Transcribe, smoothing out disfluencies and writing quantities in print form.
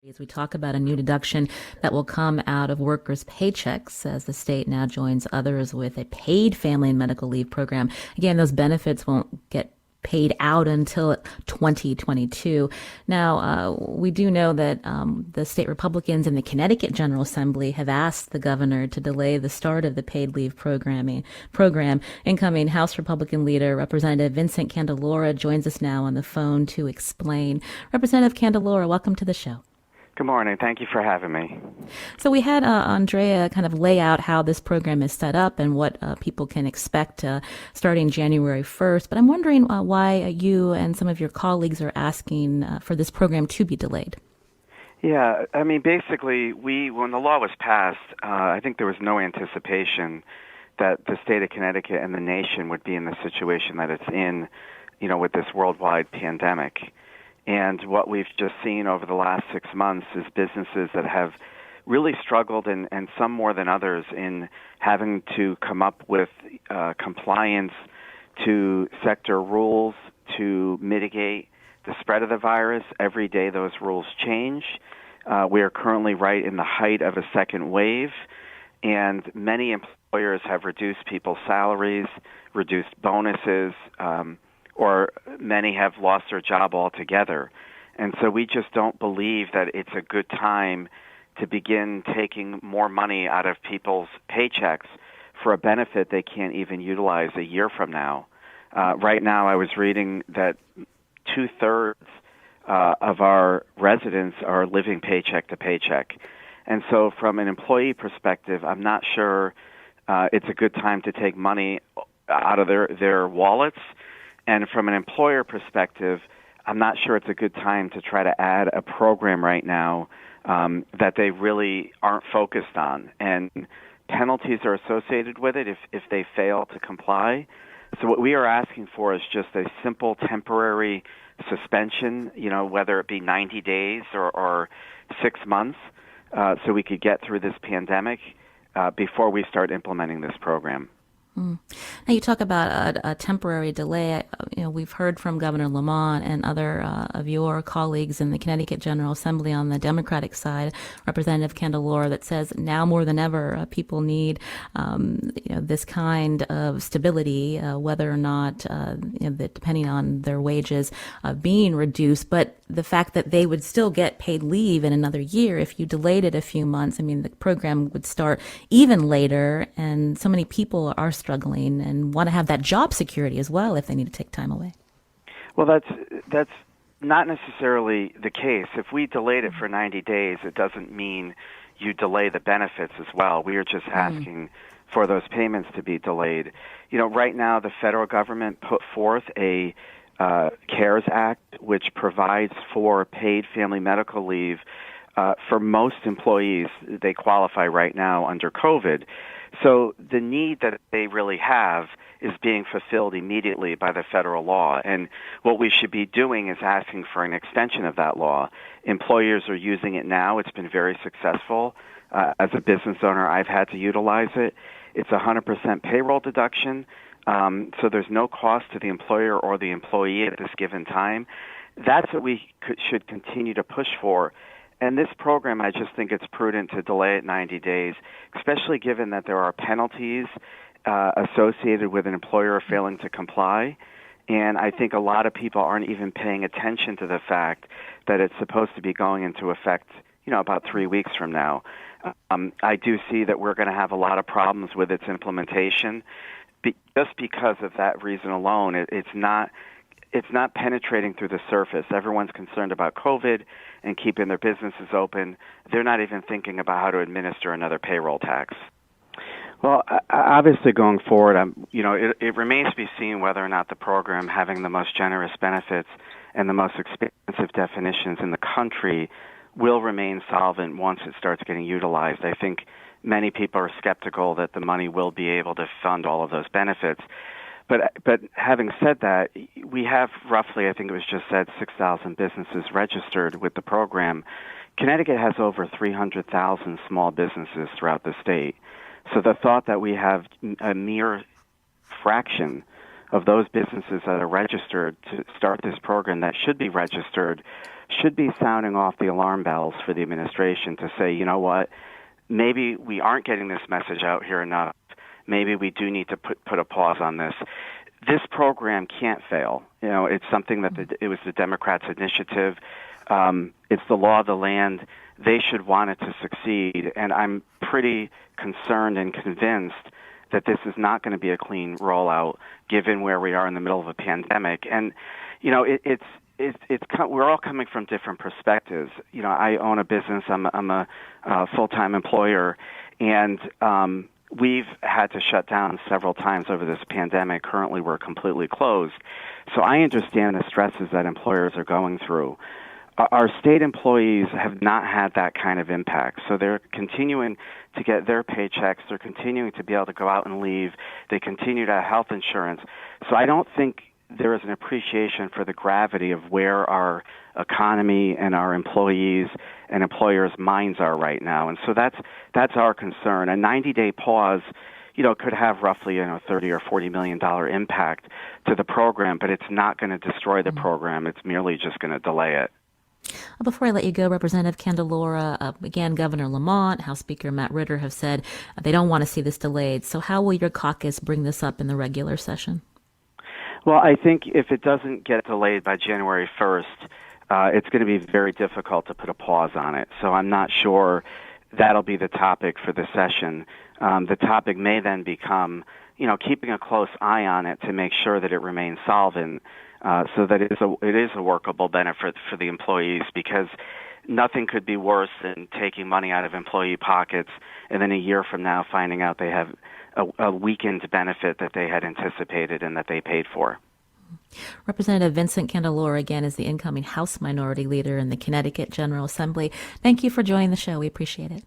As we talk about a new deduction that will come out of workers' paychecks as the state now joins others with a paid family and medical leave program. Again, those benefits won't get paid out until 2022. Now, we do know that the state Republicans in the Connecticut General Assembly have asked the governor to delay the start of the paid leave program. Incoming House Republican leader Representative Vincent Candelora joins us now on the phone to explain. Representative Candelora, welcome to the show. Good morning. Thank you for having me. So we had Andrea kind of lay out how this program is set up and what people can expect starting January 1st. But I'm wondering why you and some of your colleagues are asking for this program to be delayed. Yeah, I mean, basically, when the law was passed, I think there was no anticipation that the state of Connecticut and the nation would be in the situation that it's in, with this worldwide pandemic. And what we've just seen over the last 6 months is businesses that have really struggled, and some more than others, in having to come up with compliance to sector rules to mitigate the spread of the virus. Every day those rules change. We are currently right in the height of a second wave, and many employers have reduced people's salaries, reduced bonuses, or many have lost their job altogether. And so we just don't believe that it's a good time to begin taking more money out of people's paychecks for a benefit they can't even utilize a year from now. Right now I was reading that 2/3 of our residents are living paycheck to paycheck. And so from an employee perspective, I'm not sure it's a good time to take money out of their wallets. And from an employer perspective, I'm not sure it's a good time to try to add a program right now that they really aren't focused on. And penalties are associated with it if they fail to comply. So what we are asking for is just a simple temporary suspension, whether it be 90 days or 6 months, so we could get through this pandemic before we start implementing this program. Now you talk about a temporary delay. We've heard from Governor Lamont and other of your colleagues in the Connecticut General Assembly on the Democratic side, Representative Candelora, that says now more than ever people need this kind of stability, whether or not, depending on their wages being reduced. But the fact that they would still get paid leave in another year if you delayed it a few months, the program would start even later, and so many people are struggling and want to have that job security as well if they need to take time away. Well, that's not necessarily the case. If we delayed it for 90 days, it doesn't mean you delay the benefits as well. We are just asking for those payments to be delayed. Right now the federal government put forth a CARES Act, which provides for paid family medical leave for most employees. They qualify right now under COVID. So the need that they really have is being fulfilled immediately by the federal law. And what we should be doing is asking for an extension of that law. Employers are using it now. It's been very successful. As a business owner, I've had to utilize it. It's 100% payroll deduction. So there's no cost to the employer or the employee at this given time. That's what we should continue to push for. And this program, I just think it's prudent to delay it 90 days, especially given that there are penalties associated with an employer failing to comply. And I think a lot of people aren't even paying attention to the fact that it's supposed to be going into effect, about 3 weeks from now. I do see that we're going to have a lot of problems with its implementation. Just because of that reason alone, it's not penetrating through the surface. Everyone's concerned about COVID and keeping their businesses open. They're not even thinking about how to administer another payroll tax. Well, obviously going forward, it remains to be seen whether or not the program, having the most generous benefits and the most expansive definitions in the country, will remain solvent once it starts getting utilized. I think many people are skeptical that the money will be able to fund all of those benefits. But having said that, we have roughly, I think it was just said, 6,000 businesses registered with the program. Connecticut has over 300,000 small businesses throughout the state. So the thought that we have a mere fraction of those businesses that are registered to start this program that should be registered should be sounding off the alarm bells for the administration to say, you know what, maybe we aren't getting this message out here enough. Maybe we do need to put a pause on this. This program can't fail. It's something that it was the Democrats' initiative. It's the law of the land. They should want it to succeed. And I'm pretty concerned and convinced that this is not going to be a clean rollout, given where we are in the middle of a pandemic. And we're all coming from different perspectives. I own a business. I'm a full-time employer, and we've had to shut down several times over this pandemic. Currently, we're completely closed. So I understand the stresses that employers are going through. Our state employees have not had that kind of impact. So they're continuing to get their paychecks. They're continuing to be able to go out and leave. They continue to have health insurance. So I don't think there is an appreciation for the gravity of where our economy and our employees and employers' minds are right now. And so that's our concern. A 90-day pause, could have roughly $30 or $40 million impact to the program, but it's not going to destroy the program. It's merely just going to delay it. Before I let you go, Representative Candelora, again, Governor Lamont, House Speaker Matt Ritter have said they don't want to see this delayed. So how will your caucus bring this up in the regular session? Well, I think if it doesn't get delayed by January 1st, it's going to be very difficult to put a pause on it. So I'm not sure that'll be the topic for the session. The topic may then become, keeping a close eye on it to make sure that it remains solvent, so that it is a workable benefit for the employees, because nothing could be worse than taking money out of employee pockets and then a year from now finding out they have a weakened benefit that they had anticipated and that they paid for. Representative Vincent Candelora, again, is the incoming House Minority Leader in the Connecticut General Assembly. Thank you for joining the show. We appreciate it.